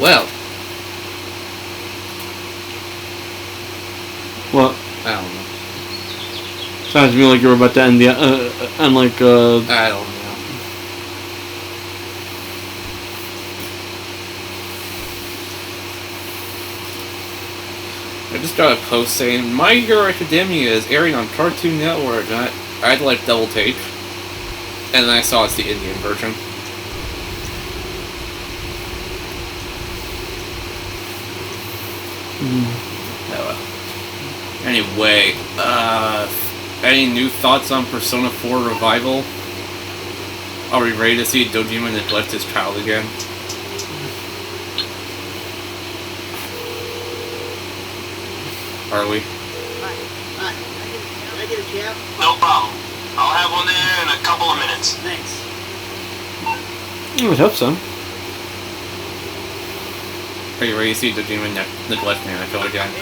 Well. What? I don't know. Sounds to me like you were about to end the end like I don't know. I just got a post saying My Hero Academia is airing on Cartoon Network, and I had to like double take, and then I saw it's the Indian version. Anyway, any new thoughts on Persona 4 Revival? Are we ready to see Dojima neglect his child again? Are we? Can I get a cab? No problem. I'll have one there in a couple of minutes. Thanks. I would hope so. Are you ready to see Dojima neglect Nanako again?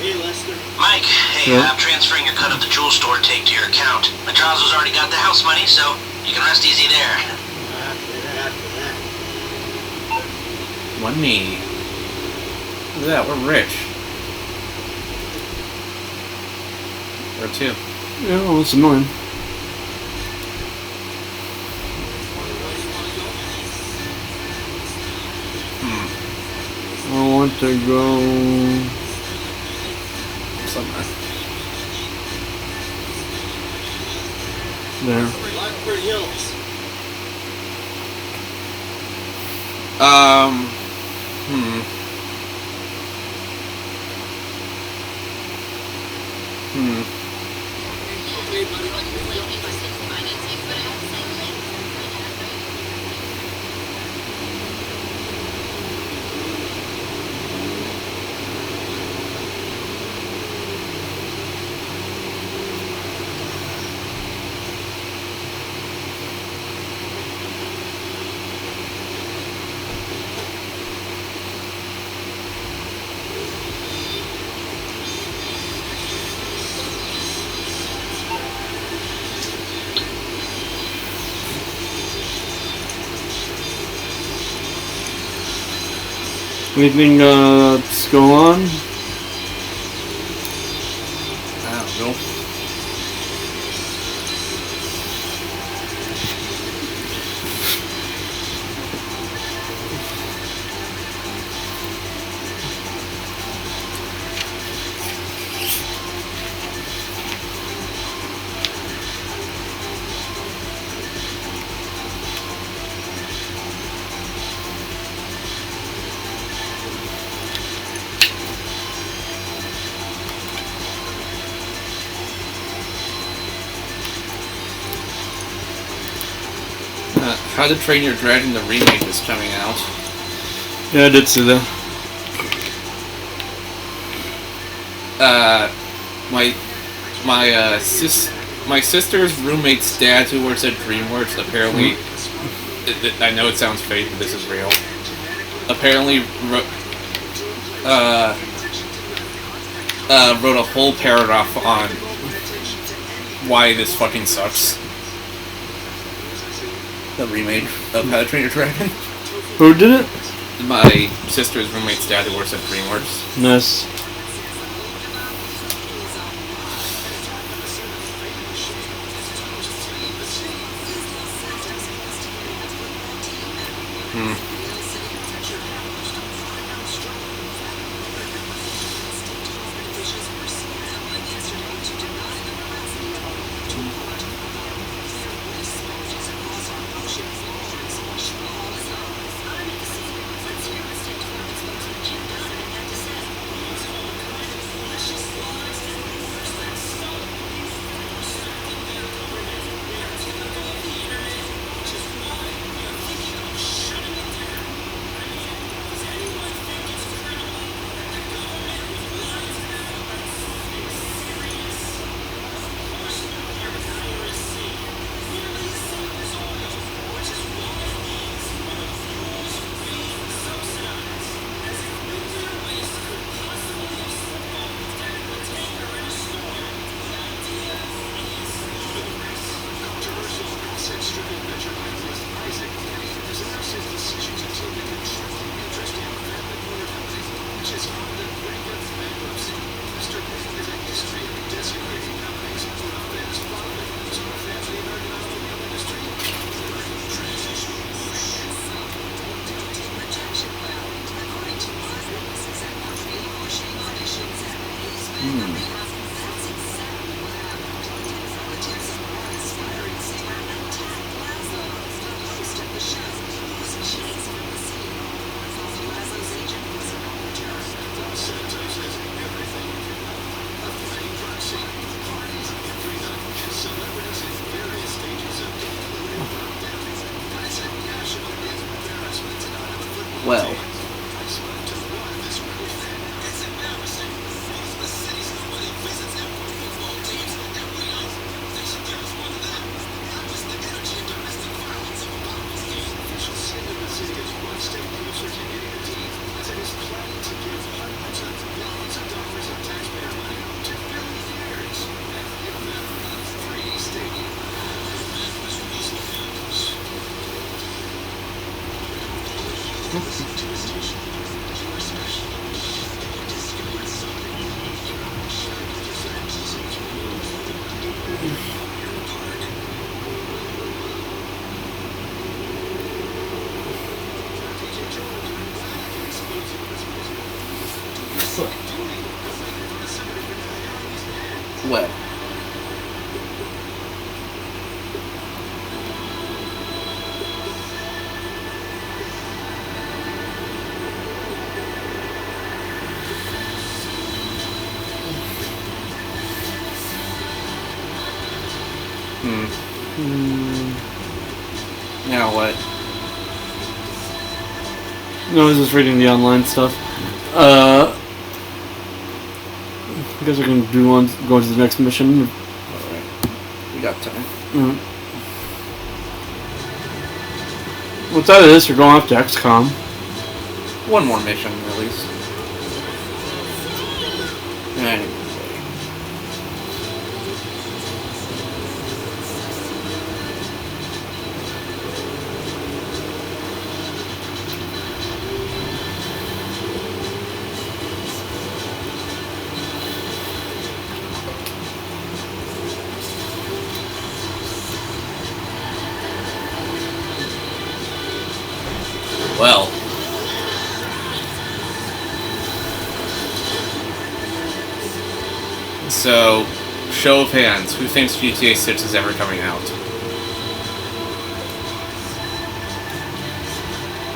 Hey, Lester. Mike, hey, Yeah. I'm transferring your cut of the jewel store take to your account. Matrazo's already got the house money, so you can rest easy there. After that. Money. Look at that, we're rich. We're two. Yeah, well, it's annoying. I want to go Somewhere. there. Blackbird Hills. Hmm. Anything that's going on? I don't know. How to Train Your Dragon, the remake is coming out. Yeah, I did see that. My sister's roommate's dad, who works at DreamWorks, apparently, I know it sounds fake, but this is real. Apparently, wrote a whole paragraph on why this fucking sucks. The remake of How to Train Your Dragon. Who did it? My sister's roommate's dad, who works at DreamWorks. Nice. Well. Well. Now what? No, I was just reading the online stuff. I guess we can go to the next mission. Alright. We got time. What's out of this? You're going off to XCOM. One more mission, at least. Anyway. Well. So, show of hands, who thinks GTA 6 is ever coming out?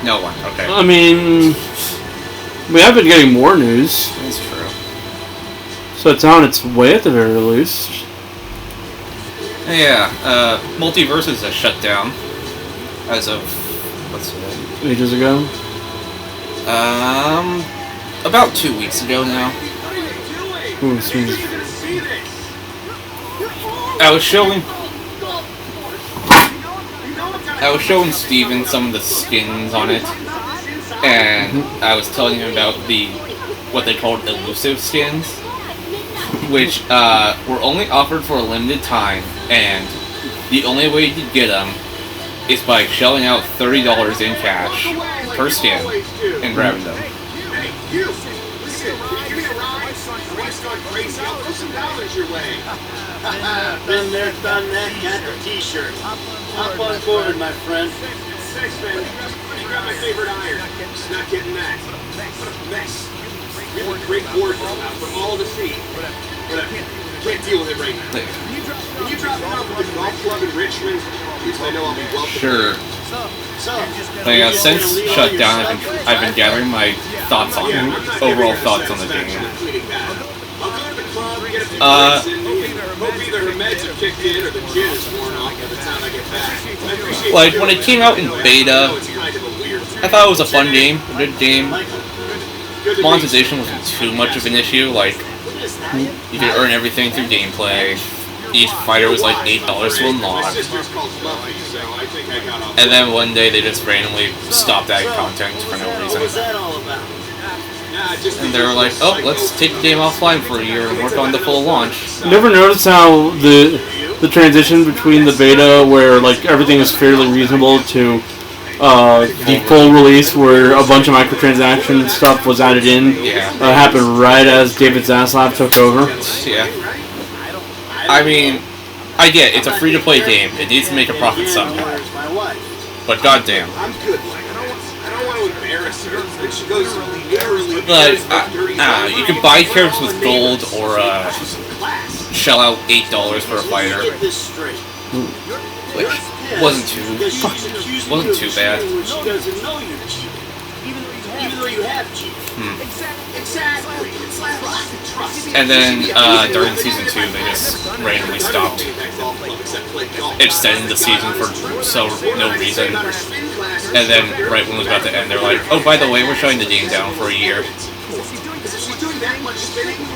No one, okay. I mean, we have been getting more news, That's true. so it's on its way at the very least. Yeah, Multiverses has shut down as of, what's it? Ages ago. About 2 weeks ago now. Ooh, sweet. I was showing Steven some of the skins on it, and I was telling him about what they called elusive skins, which were only offered for a limited time, and the only way you could get them is by shelling out $30 in cash per skin and grabbing them. Hey, you! Listen, can you give me a ride? My wife's gone crazy. I'll throw some dollars your way. Been there, done that, got the t-shirt. Hop on board, my friend. Thanks, man. I got my favorite iron. Just not getting that. What a mess. Really great wardrobe out for all to see. But I can't deal with it right now. Can you drop me off at the golf club in Richmond? At least I know I'll be welcome. Sure. So, But yeah, since shut down, I've been gathering my thoughts on overall thoughts on the game. I'll go to the club, get a few drinks in me, and hope either her meds have kicked in or the gin is worn off by the time I get back. I appreciate Like, when it came out in beta, it's kind of a weird I thought it was a fun game, a good game. Monetization wasn't too much of an issue, like, you could earn everything through gameplay. Each fighter was like $8 to unlock. And then one day they just randomly stopped adding content for no reason. And they were like, oh, let's take the game offline for a year and work on the full launch. You never notice how the transition between the beta, where like everything is fairly reasonable, to the full release, where a bunch of microtransaction stuff was added in, happened right as David Zaslav took over? Yeah. I mean, I get it's a free-to-play game. It needs to make a profit somehow. But goddamn. I'm good. I don't want to embarrass her. She goes But you can buy characters with gold or shell out $8 for a fighter, which wasn't too bad. Even though you have Chief. Exactly. It's like trust. And then during season 2, they just randomly stopped extending the season for no reason. And then right when it was about to end, they're like, "Oh, by the way, we're shutting the game down for a year."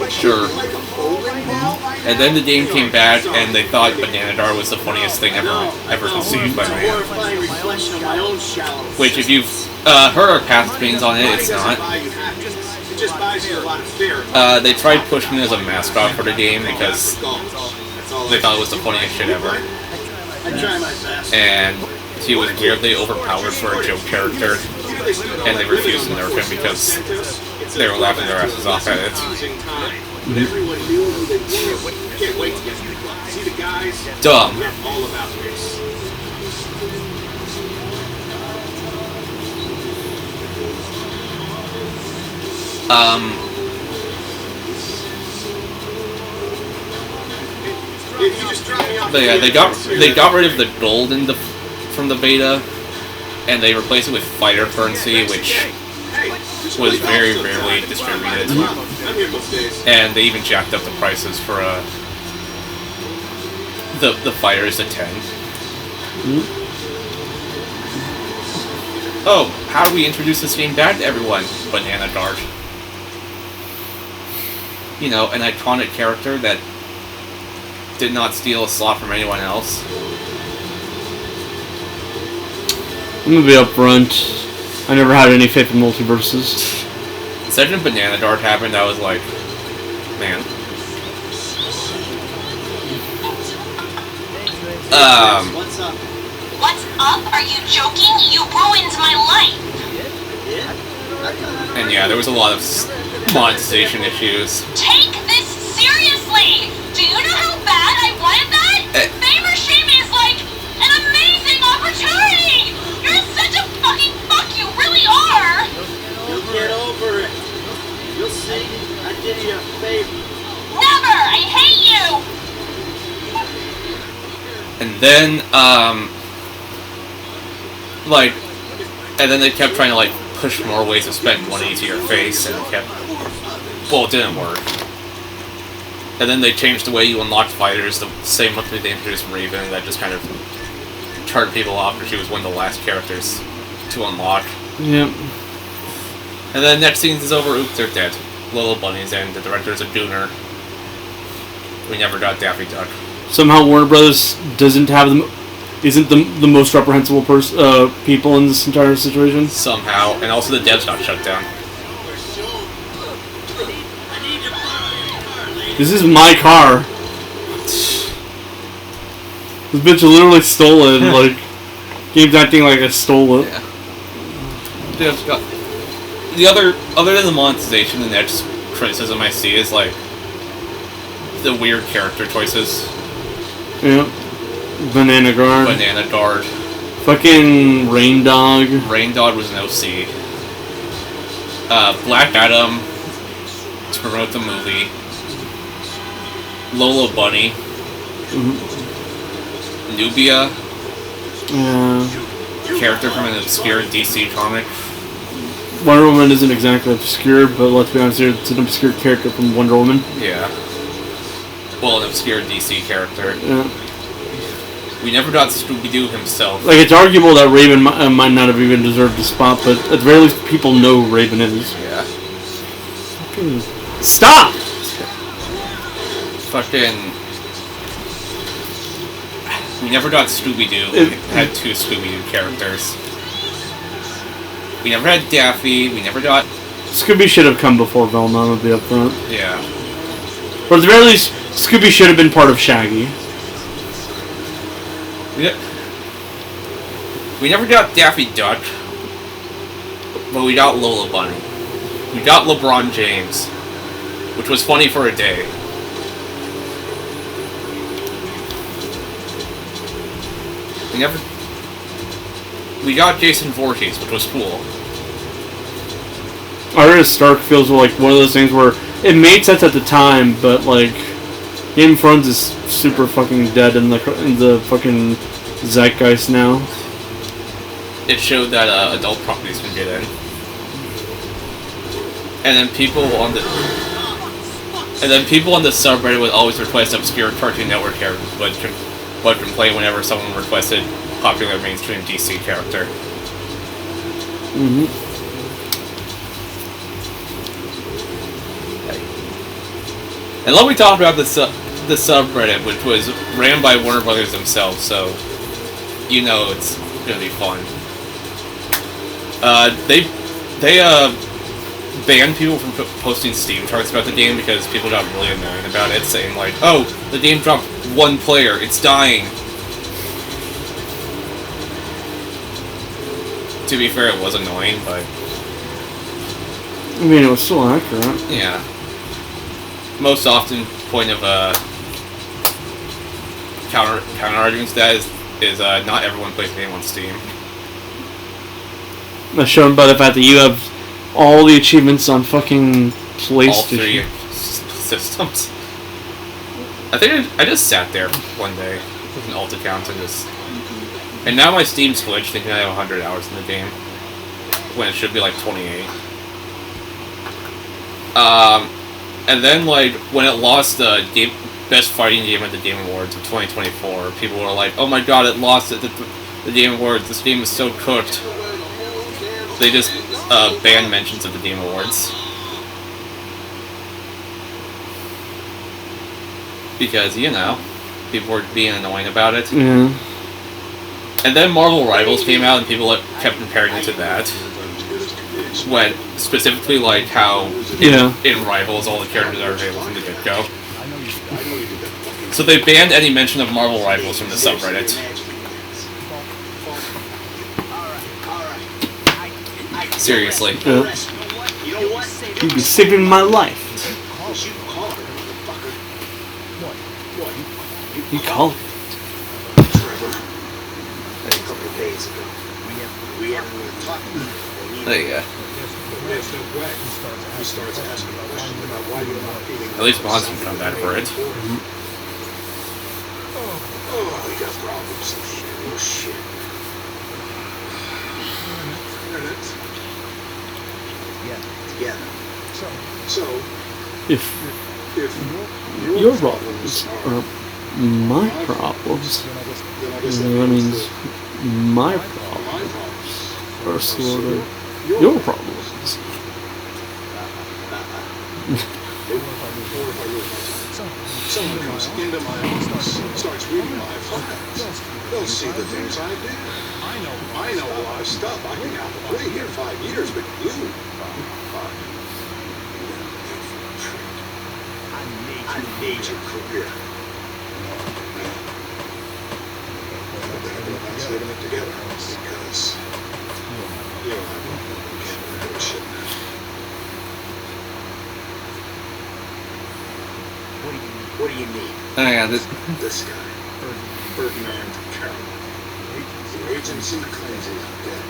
Sure. And then the game came back, and they thought Bananadar was the funniest thing ever conceived by man. Which, if you've heard our past opinions on it, it's not. They tried pushing it as a mascot for the game because they thought it was the funniest shit ever. And he was weirdly overpowered for a joke character, and they refused to nerf him because they were laughing their asses off at it. Dumb. But yeah, they got rid of the gold from the beta, and they replaced it with fighter currency, which was very rarely distributed. And they even jacked up the prices for the fighters to 10. Oh, how do we introduce this game back to everyone? Bananadar. You know, an iconic character that did not steal a slot from anyone else. I'm gonna be upfront. I never had any faith in multiverses. The second Bananadar happened, I was like, man. What's up? Are you joking? You ruined my life! And yeah, there was a lot of monetization issues. Take this seriously! Do you know how bad I wanted that? Fame or shame is like an amazing opportunity! You're such a fucking fuck, you really are! You'll get over it. You'll see. I did you a favor. Never! I hate you! And then, and then they kept trying to, push more ways to spend money to your face, and well, it didn't work. And then they changed the way you unlocked fighters, the same month they introduced Raven, that just kind of turned people off, because she was one of the last characters to unlock. Yep. And then next scene is over, oops, they're dead. Little bunnies, and the director's a gooner. We never got Daffy Duck. Somehow Warner Brothers isn't the most reprehensible people in this entire situation. Somehow, and also the devs got shut down. This is my car. This bitch literally stole it. Game's acting like I stole it. Yeah. Devs got. Other than the monetization, the next criticism I see is the weird character choices. Yeah. Bananadar. Fucking Rain Dog. Rain Dog was an OC. Black Adam to promote the movie. Lola Bunny. Nubia. Yeah. Character from an obscure DC comic. Wonder Woman isn't exactly obscure, but let's be honest here, it's an obscure character from Wonder Woman. Yeah. Well, an obscure DC character. Yeah. We never got Scooby-Doo himself. It's arguable that Raven might not have even deserved a spot, but at the very least, people know who Raven is. Yeah. Fucking stop! Fucking. We never got Scooby-Doo. We had 2 Scooby-Doo characters. We never had Daffy. We never got. Scooby should have come before Velma, I'm gonna be up front. Yeah. Or at the very least, Scooby should have been part of Shaggy. We never got Daffy Duck, but we got Lola Bunny. We got LeBron James, which was funny for a day. We got Jason Voorhees, which was cool. Arya Stark feels like one of those things where it made sense at the time, but Game of Thrones is super fucking dead in the fucking zeitgeist now. It showed that adult properties can get in. And then people on the subreddit would always request obscure Cartoon Network characters, but complain whenever someone requested popular mainstream DC character. Mm-hmm. And let me talk about the subreddit, which was ran by Warner Brothers themselves, so you know it's gonna be fun. They banned people from posting Steam charts about the game because people got really annoyed about it, saying like, "Oh, the game dropped one player, it's dying." To be fair, it was annoying, but I mean, it was still accurate. yeah. Most often, point of counter arguments to that is not everyone plays the game on Steam. That's shown by the fact that you have all the achievements on fucking PlayStation. All three systems. I think I just sat there one day with an alt account and now my Steam's glitched thinking I have 100 hours in the game when it should be like 28. And then like when it lost the best fighting game at the Game Awards of 2024, people were like, "Oh my god, it lost at the Game Awards. This game is so cooked." They just banned mentions of the Game Awards. Because, you know, people were being annoying about it. Yeah. And then Marvel Rivals came out and people kept comparing it to that. When, specifically like how in Rivals all the characters are available from the get-go. So they banned any mention of Marvel Rivals from the subreddit. Seriously. Yeah. You'd be saving my life. You call it. There you go. At least Bonds can come back for it. Oh, we got problems. Oh, shit. Together. So, If your problems are my problems, then that means my problems are sort of your problems. someone comes into my office, starts reading my files. They'll see the things I do. I know a lot of stuff. I can have a play here 5 years, but you... I made your career. Let's live it together, because you and I both know we can't do shit now. What do you need? Oh yeah, this guy, Ferdinand Carroll. The agency claims he's dead.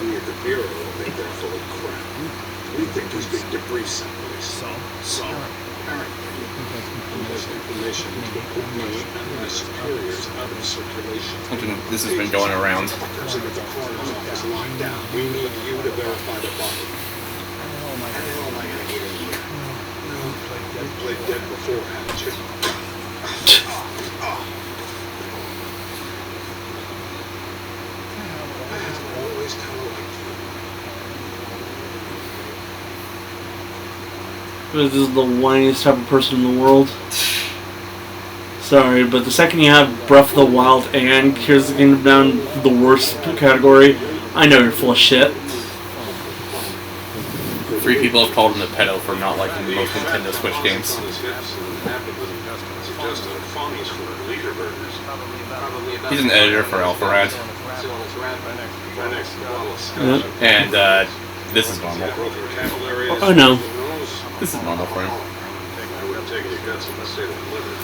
We at the Bureau think they're full of crap. We think he's been debriefed someplace. So, apparently, there's information to put me and my superiors out of circulation. has been going around. The coroner's office locked down. We need you to verify the body. How the hell am I going to get in here? You played dead before, haven't you? I have always kind of liked you. This is the whiniest type of person in the world. Sorry, but the second you have Breath of the Wild and Tears of the Kingdom down the worst category, I know you're full of shit. 3 people have called him a pedo for not liking most Nintendo Switch games. He's an editor for Alpharad. Yep. And this is normal. I know. This is normal for him.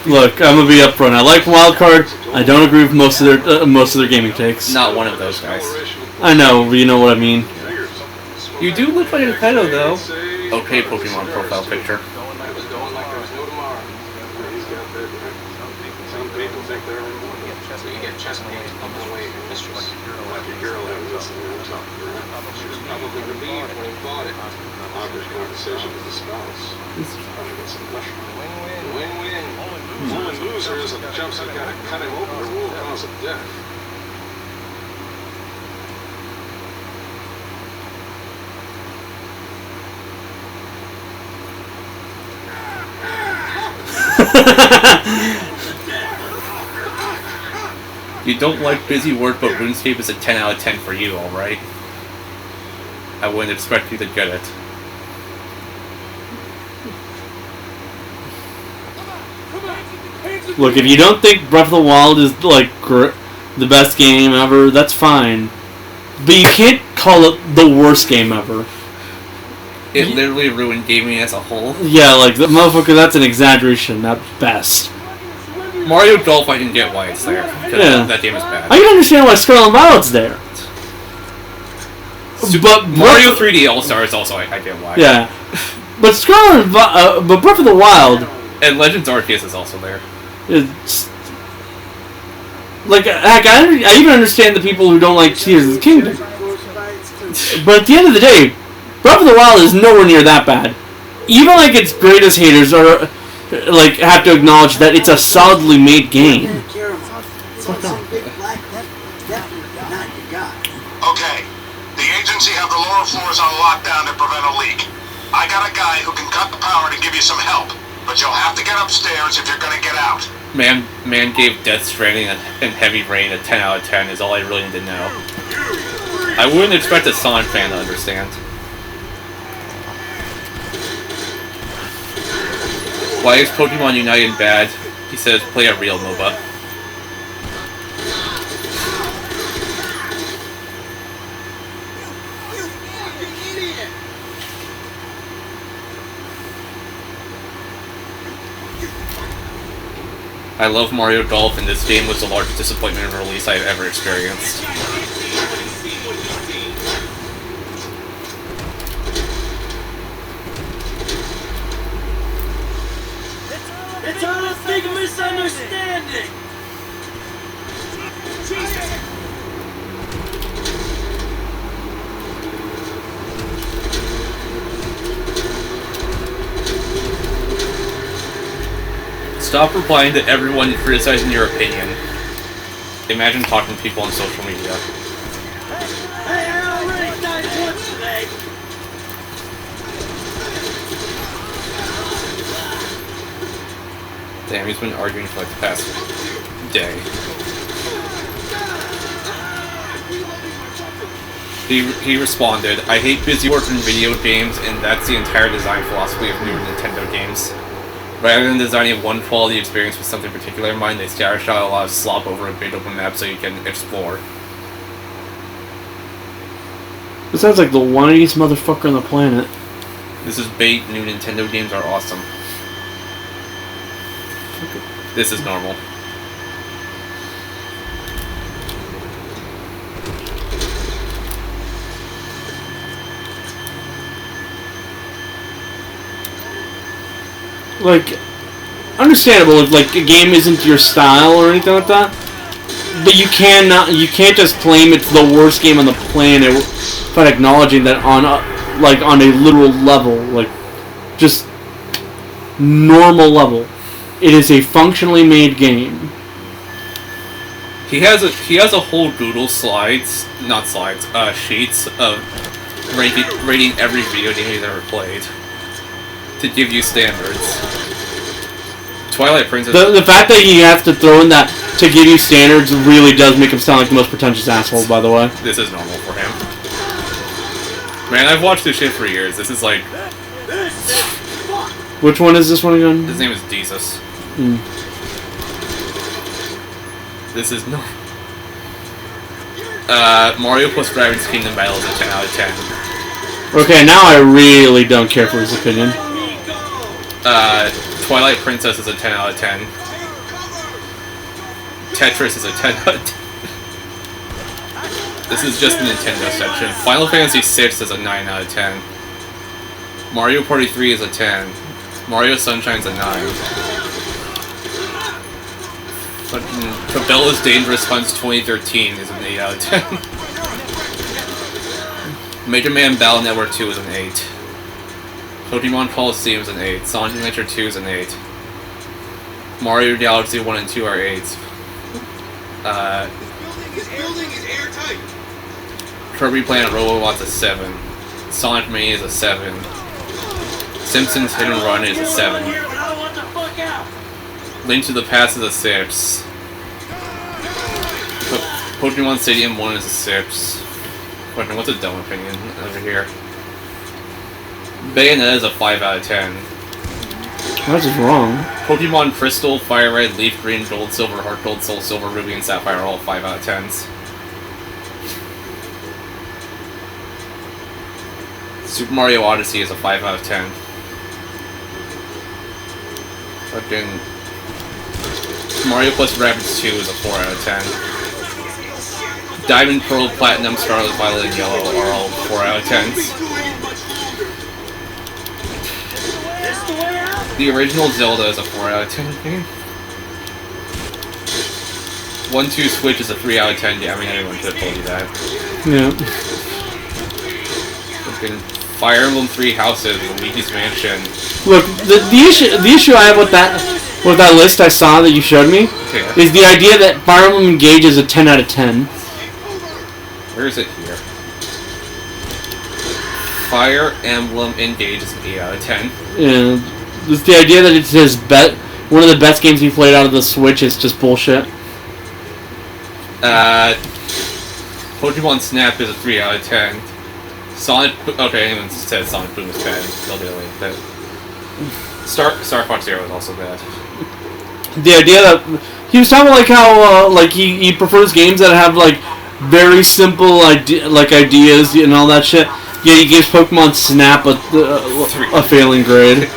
Look, I'm gonna be upfront. I like Wildcard. I don't agree with most of their gaming takes. Not one of those guys. I know, but you know what I mean. You do look like a pedo, though. Okay, Pokemon profile picture. Probably relieved when he bought it. Awkward conversation with the spouse. Win-win. Only loser is if the jumps have got to cut him open or will cause of death. You don't like busy work, but RuneScape is a 10 out of 10 for you, alright? I wouldn't expect you to get it. Look, if you don't think Breath of the Wild is like the best game ever, that's fine. But you can't call it the worst game ever. It literally ruined gaming as a whole. Yeah, like, the motherfucker, that's an exaggeration at best. Mario Golf, I can get why it's there. Yeah. That game is bad. I can understand why Scarlet and Violet's there. But Mario 3D All-Stars also, I get why. Yeah. But but Breath of the Wild... And Legends Arceus is also there. It's... Like, heck, I even understand the people who don't like Tears of the Kingdom. But at the end of the day, Breath of the Wild is nowhere near that bad. Even like its greatest haters are like have to acknowledge that it's a solidly made game. Okay, the agency have the lower floors on lockdown to prevent a leak. I got a guy who can cut the power to give you some help, but you'll have to get upstairs if you're gonna get out. Man gave Death Stranding and Heavy Rain a 10 out of 10 is all I really need to know. I wouldn't expect a Sonic fan to understand. Why is Pokemon United bad? He says play a real MOBA. I love Mario Golf, and this game was the largest disappointment of release I have ever experienced. It's all a big misunderstanding! Stop replying to everyone criticizing your opinion. Imagine talking to people on social media. Hey, I already died once today! Damn, he's been arguing for like the past day. He responded, I hate busy work in video games, and that's the entire design philosophy of newer Nintendo games. Rather than designing one quality experience with something particular in mind, they scattershot a lot of slop over a big open map so you can explore. This sounds like the whiniest motherfucker on the planet. This is bait, new Nintendo games are awesome. This is normal. Like, understandable if like a game isn't your style or anything like that, but you can't just claim it's the worst game on the planet without acknowledging that on a literal level, like just normal level, it is a functionally made game. He has a whole Google sheets of rating every video game he's ever played to give you standards. Twilight Princess. The fact that he has to throw in that to give you standards really does make him sound like the most pretentious asshole, by the way. This is normal for him. Man, I've watched this shit for years. This is like... Which one is this one again? His name is Jesus. This is no... Mario plus Rabbids Kingdom Battle is a 10 out of 10. Okay, now I really don't care for his opinion. Twilight Princess is a 10 out of 10. Tetris is a 10 out of 10. This is just the Nintendo section. Final Fantasy VI is a 9 out of 10. Mario Party 3 is a 10. Mario Sunshine's a 9. Cabela's Dangerous Hunts 2013 is an 8 out of 10. Mega Man Battle Network 2 is an 8. Pokemon Coliseum is an 8. Sonic Adventure 2 is an 8. Mario Galaxy 1 and 2 are 8s. This building is airtight. Kirby Planet Robobot's a 7. Sonic Mania is a 7. Simpsons Hit and Run is a 7. Link to the Past is a 6. Pokemon Stadium 1 is a 6. What's a dumb opinion over here? Bayonetta is a 5 out of 10. That's just wrong. Pokemon Crystal, Fire Red, Leaf Green, Gold, Silver, Heart Gold, Soul Silver, Ruby, and Sapphire are all 5 out of 10s. Super Mario Odyssey is a 5 out of 10. Fucking Mario plus Rabbids 2 is a 4 out of 10. Diamond, Pearl, Platinum, Scarlet, Violet, and Yellow are all 4 out of 10s. The original Zelda is a 4 out of 10 game. 1-2 Switch is a 3 out of 10 game. I mean, anyone could have told you that. Yeah. Fucking Fire Emblem 3 Houses, Luigi's Mansion. Look, the issue I have with that list I saw that you showed me is the idea that Fire Emblem Engage is a 10 out of 10. Where is it here? Fire Emblem Engage is an 8 out of 10. Yeah. It's the idea that it says one of the best games you played out of the Switch is just bullshit. Pokemon Snap is a 3 out of 10. Sonic... Okay, anyone said Sonic Boom is bad. They'll do it. But Star Fox Zero is also bad. The idea that... He was talking about like how he prefers games that have like very simple ideas and all that shit. Yeah, he gives Pokemon Snap a failing grade.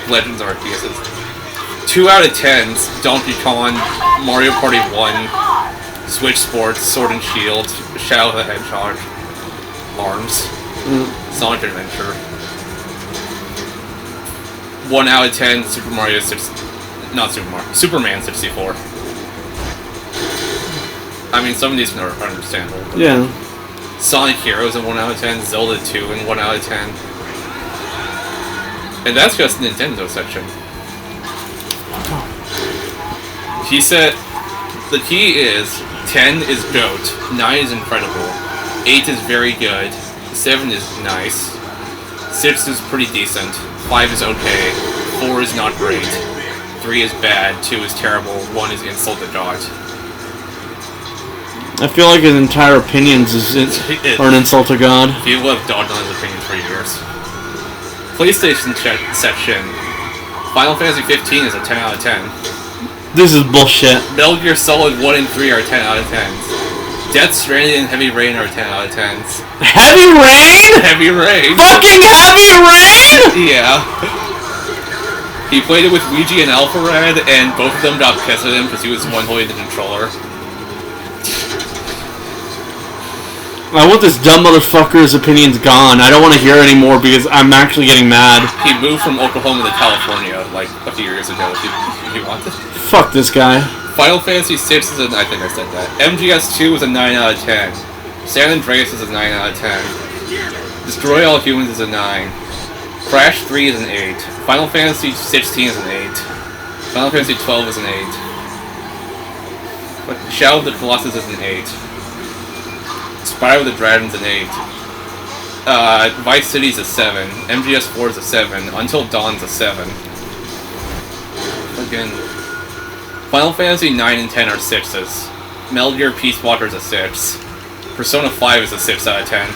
Legends Arceus is 2 out of 10s. Donkey Kong, Mario Party 1, Switch Sports, Sword and Shield, Shadow the Hedgehog, ARMS, Sonic Adventure. 1 out of 10, Superman 64. I mean, some of these are understandable. Yeah. Sonic Heroes in 1 out of 10, Zelda 2 in 1 out of 10. And that's just the Nintendo section. He said, the key is, 10 is GOAT, 9 is incredible, 8 is very good, 7 is nice, 6 is pretty decent, 5 is okay, 4 is not great, 3 is bad, 2 is terrible, 1 is insult to God. I feel like his entire opinions are an insult to God. People have dogged on his opinions for years. PlayStation section. Final Fantasy 15 is a 10 out of 10. This is bullshit. Metal Gear Solid 1 and 3 are 10 out of 10s. Death Stranding and Heavy Rain are 10 out of 10s. Heavy Rain? Heavy Rain? Fucking Heavy Rain?! Yeah. He played it with Luigi and Alpharad, and both of them got pissed at him because he was the one holding the controller. I want this dumb motherfucker's opinions gone. I don't want to hear anymore because I'm actually getting mad. He moved from Oklahoma to California like a few years ago if he wanted. Fuck this guy. Final Fantasy 6 is a... I think I said that. MGS 2 is a 9 out of 10. San Andreas is a 9 out of 10. Destroy All Humans is a 9. Crash 3 is an 8. Final Fantasy 16 is an 8. Final Fantasy 12 is an 8. But Shadow of the Colossus is an 8. Spyro the Dragon's an 8. Vice City's a 7. MGS 4 is a 7. Until Dawn's a 7. Again, Final Fantasy 9 and 10 are 6s. Metal Gear Peace Walker's a 6. Persona 5 is a 6 out of 10.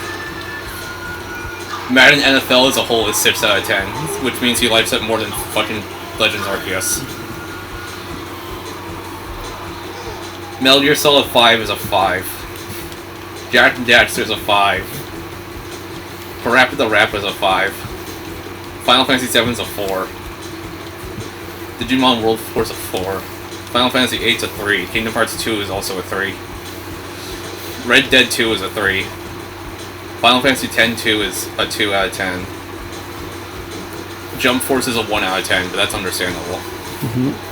Madden NFL as a whole is 6 out of 10, which means he likes it more than fucking Legends Arceus. Metal Gear Solid 5 is a 5. Jack and Daxter's a 5. Parappa the Rapper is a 5. Final Fantasy 7 is a 4. Digimon World 4 is a 4. Final Fantasy 8 is a 3. Kingdom Hearts 2 is also a 3. Red Dead 2 is a 3. Final Fantasy X-2 is a 2 out of 10. Jump Force is a 1 out of 10, but that's understandable.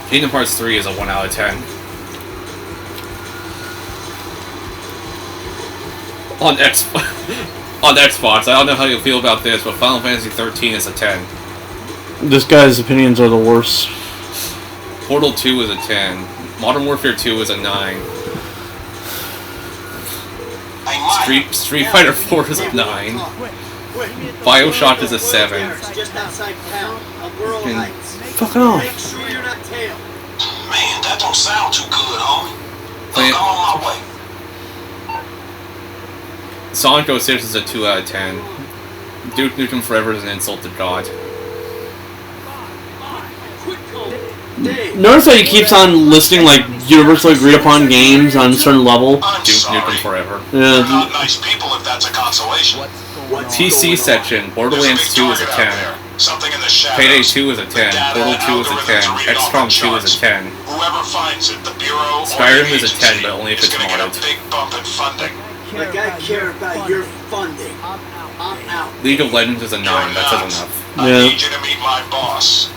Kingdom Hearts 3 is a 1 out of 10. On Xbox, I don't know how you feel about this, but Final Fantasy 13 is a 10. This guy's opinions are the worst. Portal 2 is a 10. Modern Warfare 2 is a 9. Street Fighter 4 is a 9. Bioshock is a 7. Just outside town. And Fuck off. Make sure you're not tailed. Man, that don't sound too good, homie. Planet- Look, I'm on my way. Sonic 06 is a 2 out of 10. Duke Nukem Forever is an insult to God. Notice how he keeps on listing like universally agreed upon games on a certain level. I'm Duke sorry. Nukem Forever. They're Yeah, not nice people if that's a consolation. PC section, Borderlands 2 is a 10. Something in the shadows. Payday 2 is a 10. Portal 2 is a 10. XCOM 2 is a 10. Whoever finds it, the Bureau Skyrim or the is a 10, but agency only if is it's gonna get a modded. big bump in funding. Like I care about your funding. I'm out. League of Legends is a 9, that says enough. I Yeah. need you to meet my boss.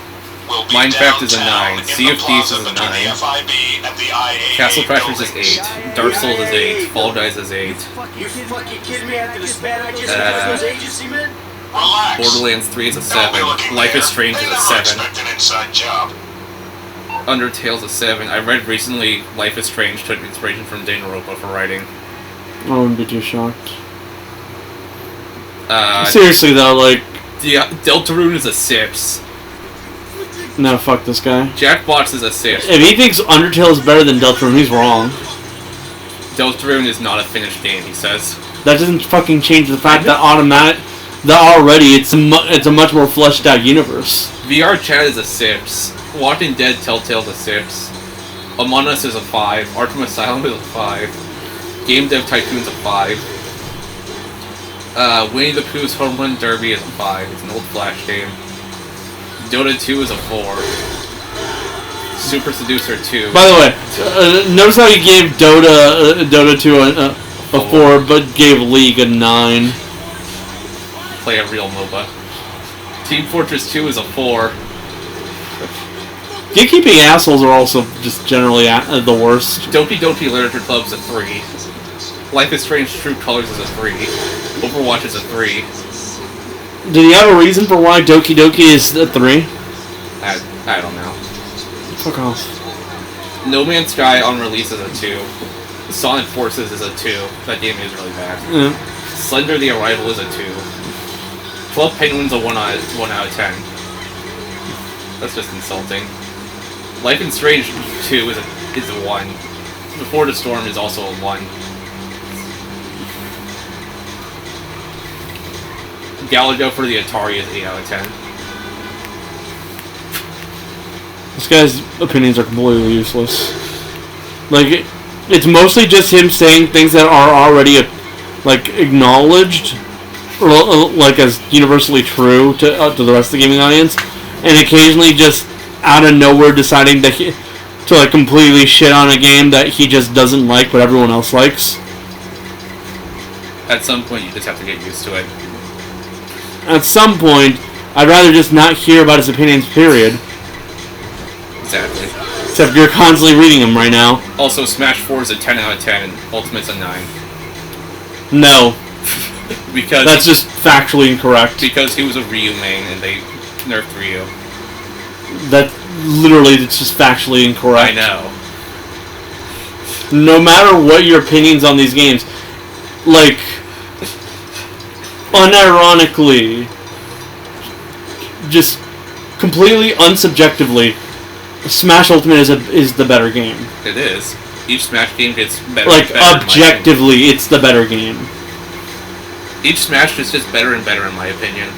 We'll be Minecraft is a downtown 9. in Sea the of Thieves plaza is a between 9. the FIB and the IAA Castle Crashers is buildings. 8. Dark Souls is 8. Fall Guys is 8. You fucking kidding me after the spat I just had with those agency men? Relax. Borderlands 3 is a Don't 7. be looking Life there. is Strange They is a never 7. expect an inside job. Undertale's a 7. I read recently Life is Strange took inspiration from Danganronpa for writing. I wouldn't be too shocked. Uh, Seriously though, like, Deltarune is a 6. no, fuck this guy. Jackbox is a 6. If he thinks Undertale is better than Deltarune, he's wrong. Deltarune is not a finished game, he says. That doesn't fucking change the fact that already it's a much more fleshed out universe. VR Chat is a 6. Walking Dead Telltale's a 6. Among Us is a 5. Arkham Asylum is a 5. Game Dev Tycoon's a 5. Winnie the Pooh's Home Run Derby is a 5. It's an old Flash game. Dota 2 is a 4. Super Seducer 2. By the way, notice how he gave Dota 2 a 4, but gave League a 9. Play a real MOBA. Team Fortress 2 is a 4. Gatekeeping assholes are also just generally the worst. Doki Doki Literature Club's a 3. Life is Strange True Colors is a 3. Overwatch is a 3. Did he have a reason for why Doki Doki is a 3? I don't know. Fuck off. No Man's Sky on release is a 2. Sonic Forces is a 2. That game is really bad. Yeah. Slender the Arrival is a 2. 12 Penguins a 1 out of 10. That's just insulting. Life is Strange 2 is a 1. Before the Storm is also a 1. Galaga for the Atari is 8 out of 10. This guy's opinions are completely useless. Like, it's mostly just him saying things that are already, like, acknowledged, or, like, as universally true to the rest of the gaming audience, and occasionally just out of nowhere deciding that to, like, completely shit on a game that he just doesn't like but everyone else likes. At some point, you just have to get used to it. At some point, I'd rather just not hear about his opinions, period. Exactly. Except you're constantly reading them right now. Also, Smash 4 is a 10 out of 10, and Ultimate's a 9. No. Because That's just factually incorrect. because he was a Ryu main, and they nerfed Ryu. That literally, it's just factually incorrect. I know. No matter what your opinions on these games, like, unironically, just completely unsubjectively, Smash Ultimate is the better game. It is. Each Smash game gets better Like, and better, in my opinion. objectively, it's the better game. Each Smash is just better and better, in my opinion.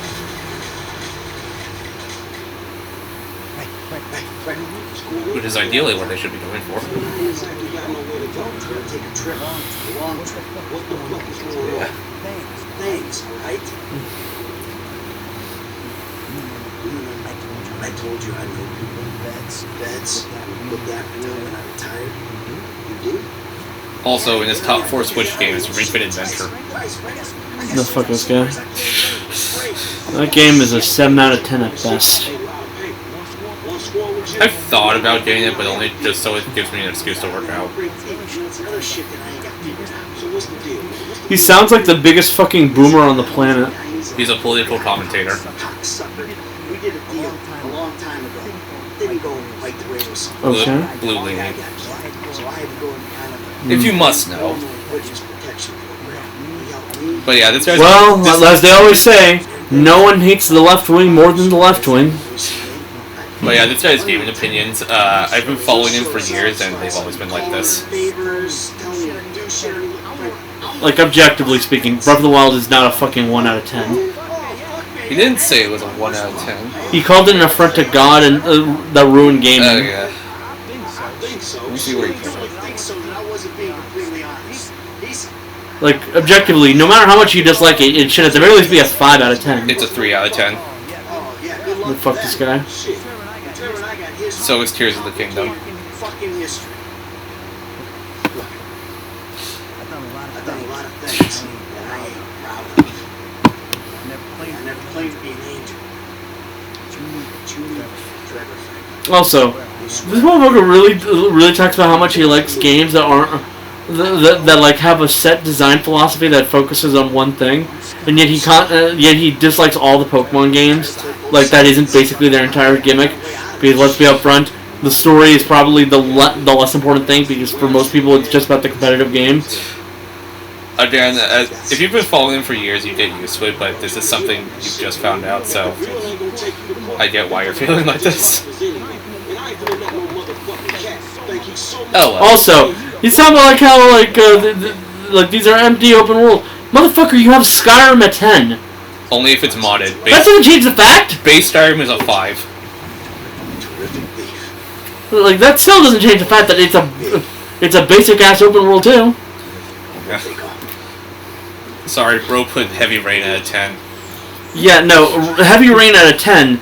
Which is ideally what they should be going for. Yeah. Thanks, right? I told you I know people. That's looked after me when I retired. You do? Also, in his top 4 Switch games, Ring Fit Adventure. The fuck this guy? That game is a 7 out of 10 at best. I've thought about getting it, but only just so it gives me an excuse to work out. He sounds like the biggest fucking boomer on the planet. He's a political commentator. did a deal a long time ago. Didn't go quite the way it was supposed Okay. to. Blue I leaning. got kicked, so I had to go in kind of If you must know. witness protection program. He helped me. But yeah, this guy's... Well, this- as they always say, no one hates the left wing more than the left wing. But yeah, this guy's gaming opinions, I've been following him for years, and they've always been like this. Favors, telling me to do shit. Like, objectively speaking, Breath of the Wild is not a fucking 1 out of 10. He didn't say it was a 1 out of 10. He called it an affront to God and that ruined gaming. Oh, yeah. I think so. Let me see where he I think so, that I wasn't being completely honest. He's... Like, objectively, no matter how much you dislike it, it should at the very least be a 5 out of 10. It's a 3 out of 10. Oh, yeah, good luck Fuck with this that. guy. Shit. Trevor and I got history. So is Tears of the Kingdom. Fucking history. Look, I've done a lot of things that I ain't proud of. I never claimed to be an angel. Junior Trevor Franklin. Also, this motherfucker really talks about how much he likes games that aren't that like have a set design philosophy that focuses on one thing, and yet he dislikes all the Pokemon games. Like that isn't basically their entire gimmick. Because let's be upfront, the story is probably the less important thing because for most people it's just about the competitive game. Again, if you've been following him for years, you get used to it, but this is something you've just found out, so I get why you're feeling like this. Oh, well. Also, he's talking about like how like these are empty open world. Motherfucker, you have Skyrim at 10. Only if it's modded. That doesn't change the fact. Base Skyrim is a 5. Like that still doesn't change the fact that it's a basic ass open world too. Yeah. Sorry, bro put Heavy Rain at a 10. Yeah, no, Heavy Rain at a 10.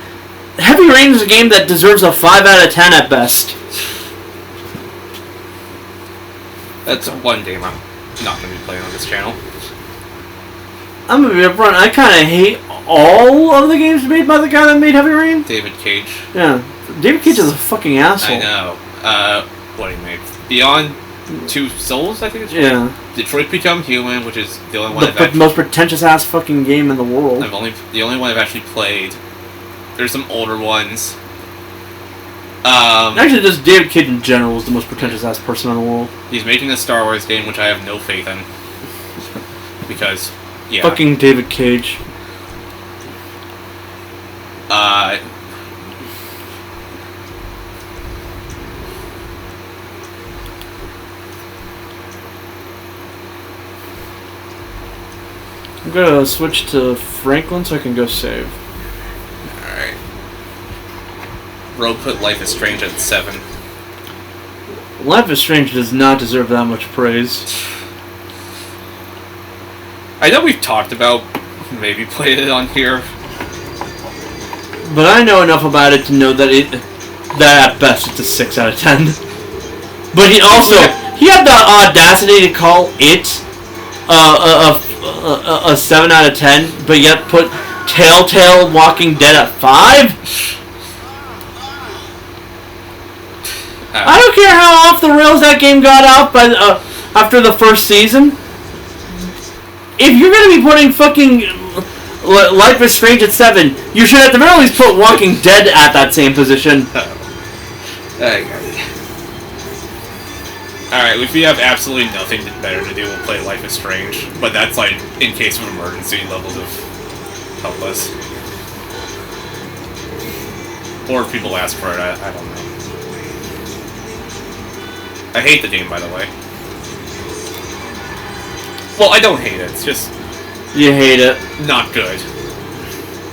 Heavy Rain is a game that deserves a 5 out of 10 at best. That's one game I'm not going to be playing on this channel. I'm gonna be upfront. I kind of hate all of the games made by the guy that made Heavy Rain. David Cage. Yeah, David Cage is a fucking asshole. I know. What he made? Beyond Two Souls, I think it's called? Yeah. Detroit Become Human, which is the only one The most pretentious ass fucking game in the world. the only one I've actually played. There's some older ones. Actually, just David Cage in general is the most pretentious ass person in the world. He's making a Star Wars game, which I have no faith in. Because, yeah. Fucking David Cage. I'm gonna switch to Franklin so I can go save. Alright. Rogue put Life is Strange at 7. Life is Strange does not deserve that much praise. I know we've talked about maybe playing it on here. But I know enough about it to know that that at best it's a 6 out of 10. But he had the audacity to call it a 7 out of 10, but yet put Telltale Walking Dead at 5? I don't care how off the rails that game got out after the first season. If you're gonna be putting fucking Life is Strange at 7, you should at the very least put Walking Dead at that same position. Alright, if we have absolutely nothing better to do, we'll play Life is Strange. But that's like in case of emergency levels of helpless. Or if people ask for it, I don't know. I hate the game, by the way. Well, I don't hate it, it's just... You hate it. Not good.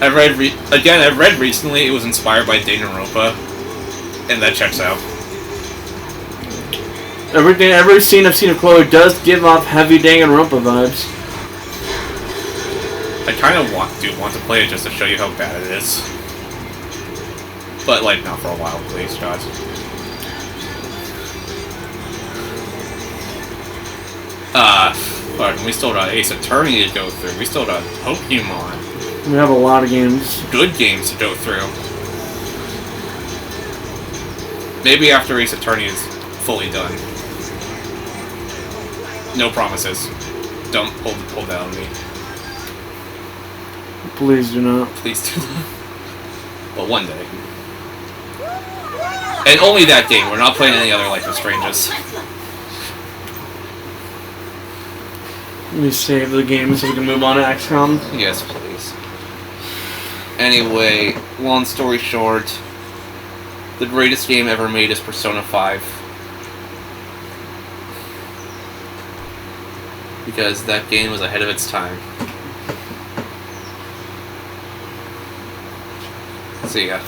I've read recently it was inspired by Danganronpa, and that checks out. Every scene I've seen of Chloe does give off heavy Danganronpa vibes. I kind of do want to play it just to show you how bad it is. But, like, not for a while, please, God. But we still got Ace Attorney to go through. We still got Pokemon. We have a lot of games. Good games to go through. Maybe after Ace Attorney is fully done. No promises. Don't pull that on me. Please do not. Please do not. But one day. And only that day. We're not playing any other Life is Stranges. Let me save the game so we can move on to XCOM. Yes, please. Anyway, long story short, the greatest game ever made is Persona 5. Because that game was ahead of its time. See ya.